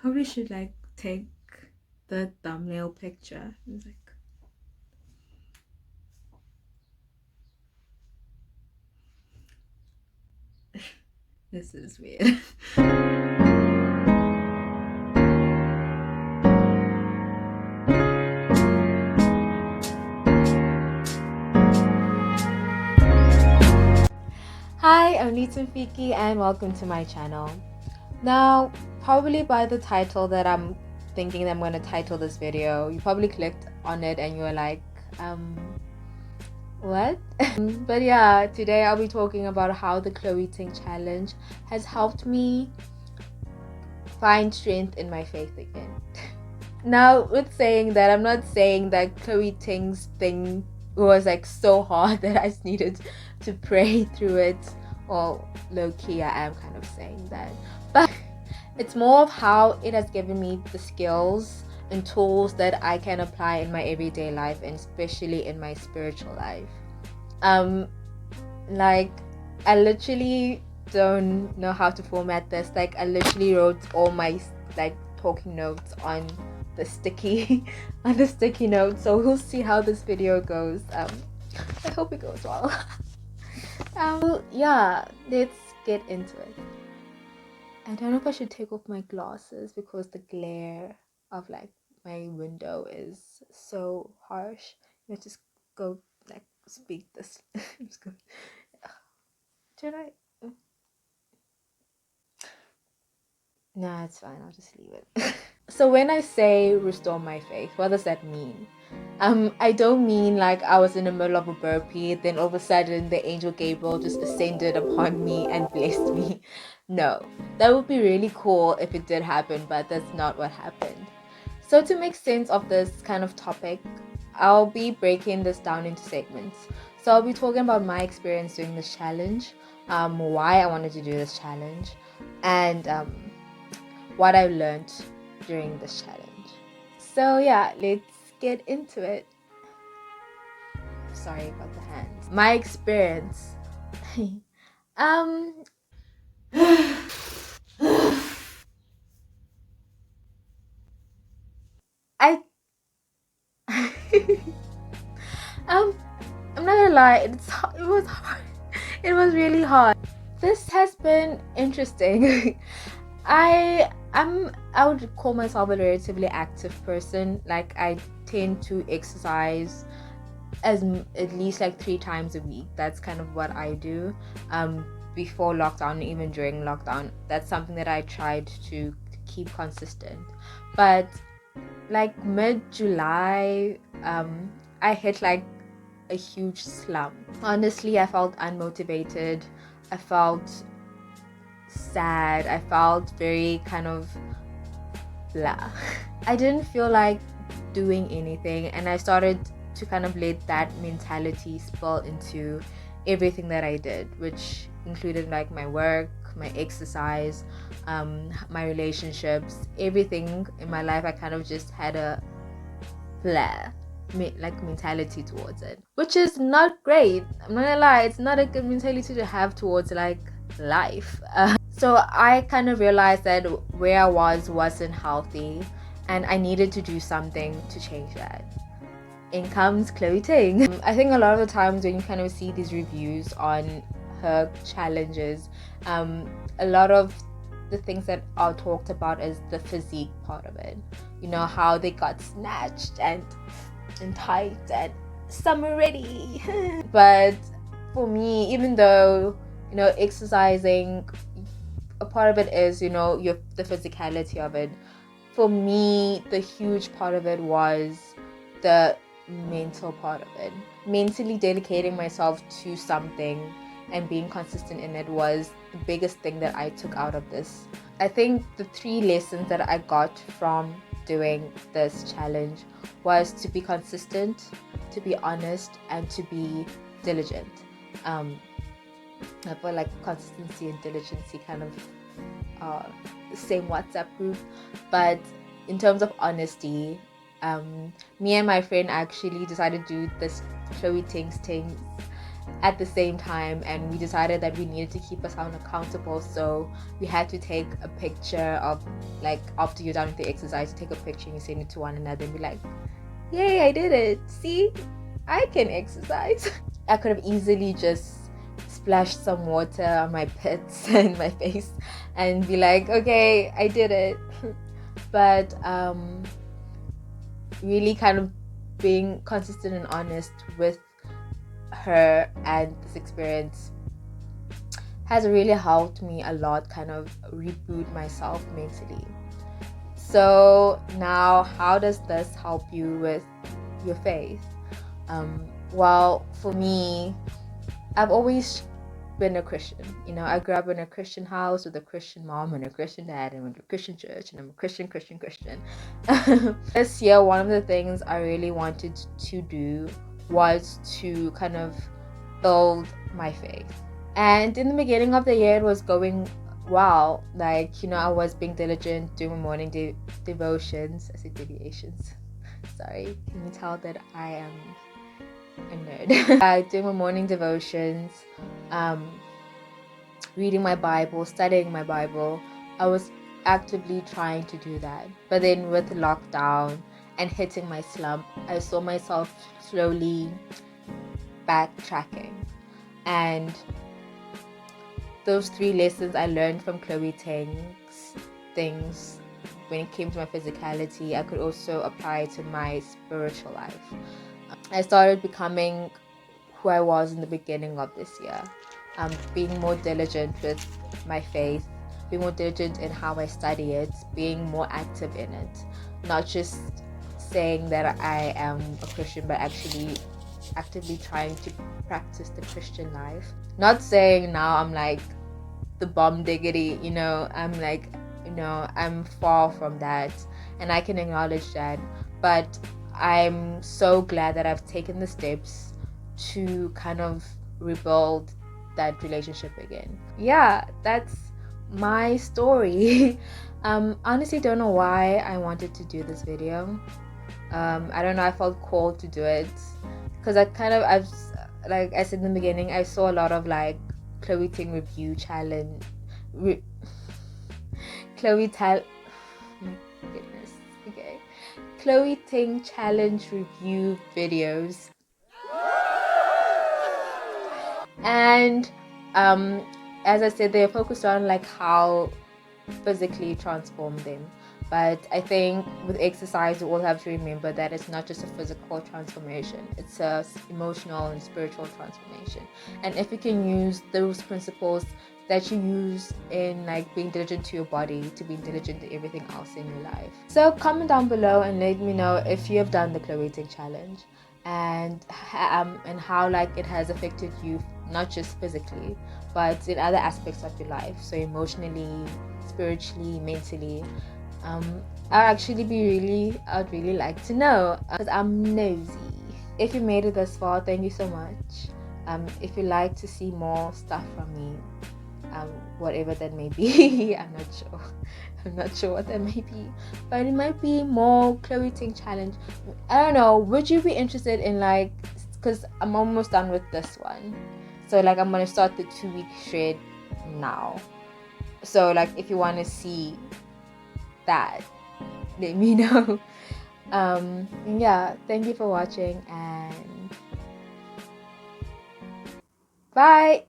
Probably should like take the thumbnail picture. It's like this is weird. Hi, I'm Litha Mfiki and welcome to my channel. Now, probably by the title that I'm thinking that I'm going to title this video, you probably clicked on it and you were like, what? But yeah, today I'll be talking about how the Chloe Ting challenge has helped me find strength in my faith again. Now, with saying that, I'm not saying that Chloe Ting's thing was like so hard that I just needed to pray through it. Well, low-key I am kind of saying that, but it's more of how it has given me the skills and tools that I can apply in my everyday life, and especially in my spiritual life. Like, I literally don't know how to format this. Like, I literally wrote all my like talking notes on the sticky on the sticky notes, so we'll see how this video goes. I hope it goes well. Yeah, let's get into it. I don't know if I should take off my glasses because the glare of like my window is so harsh. Let's just go like speak this. Just go. Should I? Nah, it's fine. I'll just leave it. So when I say restore my faith, what does that mean? I don't mean like I was in the middle of a burpee, then all of a sudden the angel Gabriel just ascended upon me and blessed me. No, that would be really cool if it did happen, but that's not what happened. So to make sense of this kind of topic, I'll be breaking this down into segments. So I'll be talking about my experience doing this challenge, why I wanted to do this challenge, and what I learned during this challenge. So yeah, let's get into it. Sorry about the hands. My experience. um I I'm not gonna lie, it was hard. It was really hard. This has been interesting. I would call myself a relatively active person. Like, I tend to exercise at least like 3 times a week. That's kind of what I do. Before lockdown, even during lockdown, that's something that I tried to keep consistent. But like mid-July, I hit like a huge slump. Honestly, I felt unmotivated. I felt sad. I felt very kind of blah. I didn't feel like doing anything, and I started to kind of let that mentality spill into everything that I did, which included like my work, my exercise, my relationships, everything in my life. I kind of just had a blah like mentality towards it, which is not great. I'm not gonna lie, it's not a good mentality to have towards like life. So I kind of realized that where I wasn't healthy, and I needed to do something to change that. In comes Chloe Ting. I think a lot of the times when you kind of see these reviews on her challenges, a lot of the things that are talked about is the physique part of it. You know, how they got snatched and tight and summer ready. But for me, even though, you know, exercising, a part of it is, you know, the physicality of it. For me, the huge part of it was the mental part of it. Mentally dedicating myself to something and being consistent in it was the biggest thing that I took out of this. I think the 3 lessons that I got from doing this challenge was to be consistent, to be honest, and to be diligent. I feel like consistency and diligence kind of the same WhatsApp group, but in terms of honesty, me and my friend actually decided to do this Chloe Ting's things at the same time, and we decided that we needed to keep ourselves accountable, so we had to take a picture of, like, after you're done with the exercise, you take a picture and you send it to one another and be like, yay, I did it, see, I can exercise. I could have easily just splashed some water on my pits and my face and be like, okay, I did it. But really kind of being consistent and honest with her and this experience has really helped me a lot, kind of reboot myself mentally. So now, how does this help you with your faith? Well, for me, I've always been a Christian. You know, I grew up in a Christian house with a Christian mom and a Christian dad, and went to a Christian church, and I'm a Christian. This year, one of the things I really wanted to do was to kind of build my faith. And in the beginning of the year, it was going well. Like, you know, I was being diligent, doing my morning devotions. I said deviations. Sorry, can you tell that I am a nerd? Doing my morning devotions, reading my Bible, studying my Bible. I was actively trying to do that. But then with lockdown and hitting my slump, I saw myself slowly backtracking. And those 3 lessons I learned from Chloe Ting's things when it came to my physicality, I could also apply to my spiritual life. I started becoming who I was in the beginning of this year. Being more diligent with my faith, being more diligent in how I study it, being more active in it. Not just saying that I am a Christian, but actually actively trying to practice the Christian life. Not saying now I'm like the bomb diggity, you know, I'm like, you know, I'm far from that, and I can acknowledge that. But I'm so glad that I've taken the steps to kind of rebuild that relationship again. Yeah, that's my story. Honestly don't know why I wanted to do this video. I don't know, I felt called to do it because I've like I said in the beginning, I saw a lot of like Chloe Ting review challenge my goodness, okay, Chloe Ting challenge review videos, and as I said, they're focused on like how physically transform them. But I think with exercise, we all have to remember that it's not just a physical transformation, it's a emotional and spiritual transformation. And if you can use those principles that you use in like being diligent to your body, to being diligent to everything else in your life. So comment down below and let me know if you have done the Chloe Ting challenge, and how like it has affected you, not just physically but in other aspects of your life, so emotionally, spiritually, mentally. I'd really like to know, because I'm nosy. If you made it this far, thank you so much. If you'd like to see more stuff from me, whatever that may be, I'm not sure what that may be, but it might be more Chloe Ting challenge. I don't know, would you be interested in like, because I'm almost done with this one, so like I'm gonna start the 2-week shred now. So like if you want to see that, let me know. Yeah, thank you for watching, and bye.